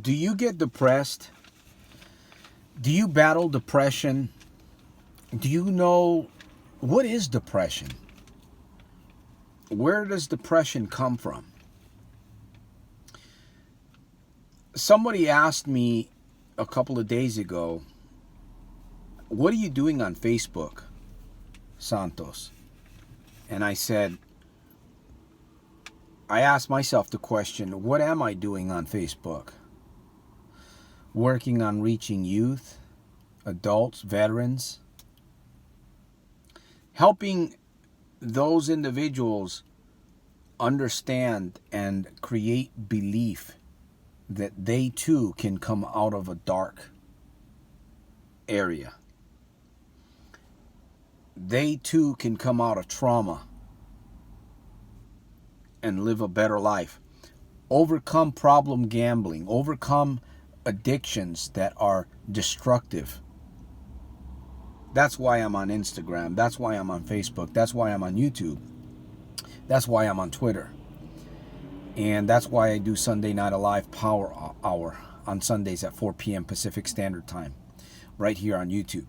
Do you get depressed? Do you battle depression? Do you know what is depression? Where does depression come from? Somebody asked me a couple of days ago, what are you doing on Facebook, Santos? And I said, I asked myself the question, what am I doing on Facebook? Working on reaching youth, adults, veterans, helping those individuals understand and create belief that they too can come out of a dark area. They too can come out of trauma and live a better life. Overcome problem gambling, overcome addictions that are destructive. That's why I'm on Instagram. That's why I'm on Facebook. That's why I'm on YouTube. That's why I'm on Twitter. And that's why I do Sunday Night Alive Power Hour on Sundays at 4 p.m. Pacific Standard Time, right here on YouTube.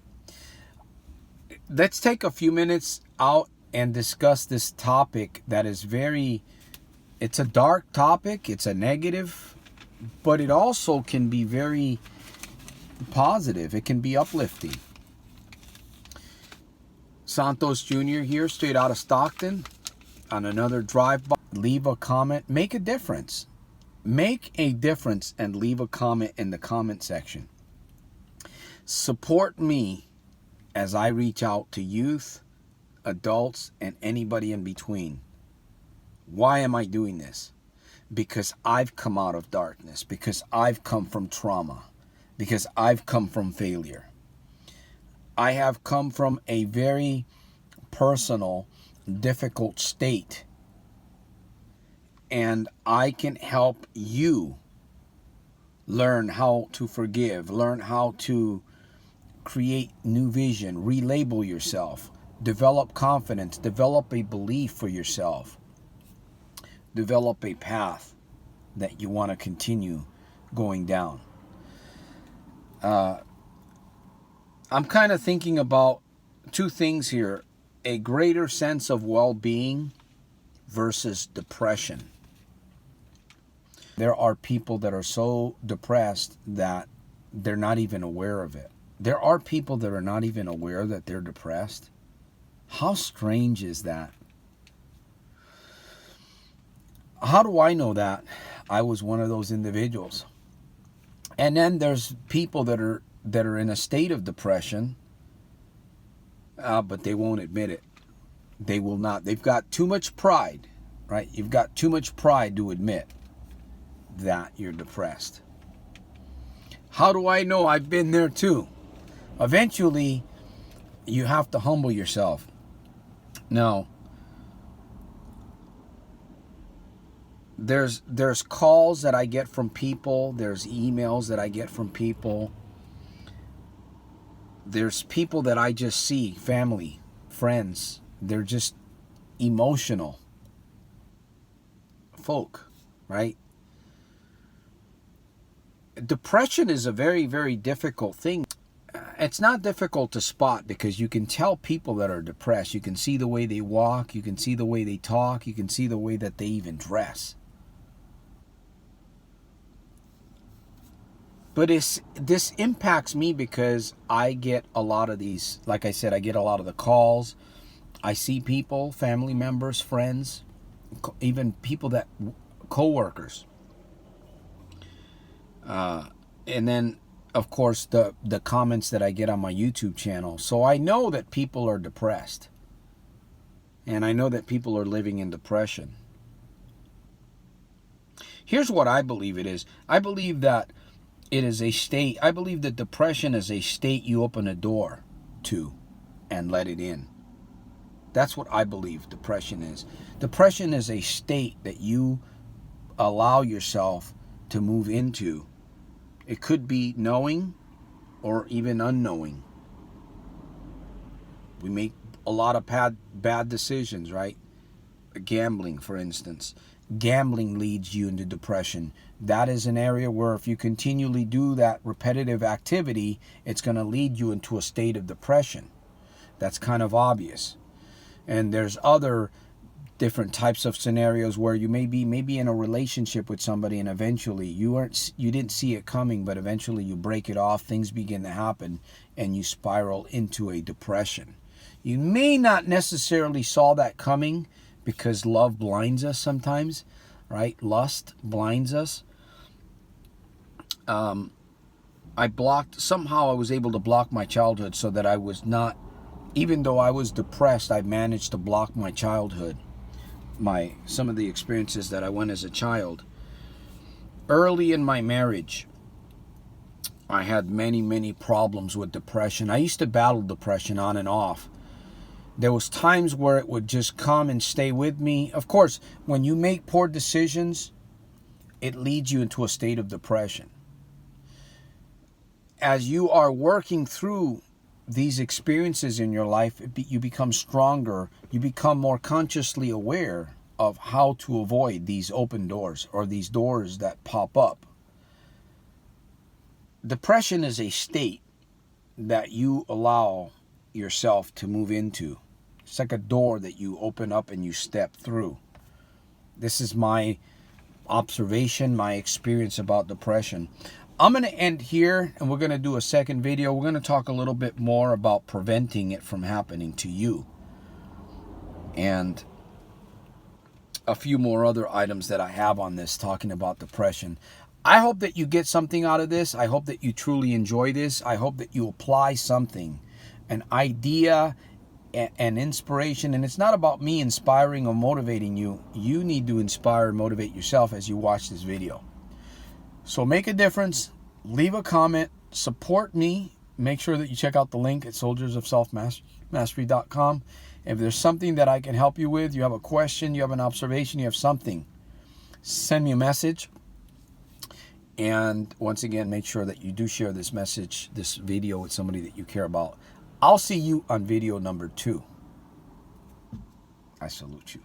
Let's take a few minutes out and discuss this topic that is it's a dark topic, it's a negative, but it also can be very positive. It can be uplifting. Santos Jr. here, straight out of Stockton, on another drive-by. Leave a comment. Make a difference. Make a difference and leave a comment in the comment section. Support me as I reach out to youth, adults, and anybody in between. Why am I doing this? Because I've come out of darkness. Because I've come from trauma. Because I've come from failure. I have come from a very personal, difficult state. And I can help you learn how to forgive, learn how to create new vision, relabel yourself, develop confidence, develop a belief for yourself, develop a path that you want to continue going down. I'm kind of thinking about two things here: a greater sense of well-being versus depression. There are people that are so depressed that they're not even aware of it. There are people that are not even aware that they're depressed. How strange is that? How do I know that? I was one of those individuals. And then there's people that are in a state of depression, but they won't admit it. They will not. They've got too much pride, right? You've got too much pride to admit that you're depressed. How do I know? I've been there too. Eventually, you have to humble yourself. Now, there's calls that I get from people. There's emails that I get from people. There's people that I just see, family, friends. They're just emotional folk, right? Depression is a very, very difficult thing. It's not difficult to spot because you can tell people that are depressed. You can see the way they walk. You can see the way they talk. You can see the way that they even dress. But this impacts me because I get a lot of these, like I said, I get a lot of the calls. I see people, family members, friends, even people that, co-workers. And then, of course, the comments that I get on my YouTube channel. So I know that people are depressed. And I know that people are living in depression. Here's what I believe it is. I believe that it is a state. I believe that depression is a state you open a door to and let it in. That's what I believe depression is. Depression is a state that you allow yourself to move into. It could be knowing or even unknowing. We make a lot of bad decisions, right? Gambling, for instance. Gambling leads you into depression. That is an area where if you continually do that repetitive activity, it's going to lead you into a state of depression. That's kind of obvious. And there's other different types of scenarios where you may be in a relationship with somebody, and eventually you didn't see it coming, but eventually you break it off, things begin to happen, and you spiral into a depression. You may not necessarily saw that coming, because love blinds us sometimes, right? Lust blinds us. Somehow I was able to block my childhood so that I was not, even though I was depressed, I managed to block my childhood, some of the experiences that I went as a child. Early in my marriage, I had many problems with depression. I used to battle depression on and off. There was times where it would just come and stay with me. Of course, when you make poor decisions, it leads you into a state of depression. As you are working through these experiences in your life, you become stronger. You become more consciously aware of how to avoid these open doors, or these doors that pop up. Depression is a state that you allow yourself to move into. It's like a door that you open up and you step through. This is my observation, my experience about depression. I'm going to end here, and we're going to do a second video. We're going to talk a little bit more about preventing it from happening to you, and a few more other items that I have on this talking about depression. I hope that you get something out of this. I hope that you truly enjoy this. I hope that you apply something, an idea, an inspiration. And it's not about me inspiring or motivating you. You need to inspire and motivate yourself as you watch this video. So make a difference. Leave a comment. Support me. Make sure that you check out the link at soldiersofselfmastery.com. If there's something that I can help you with, you have a question, you have an observation, you have something, send me a message. And once again, make sure that you do share this message, this video, with somebody that you care about. I'll see you on video number 2. I salute you.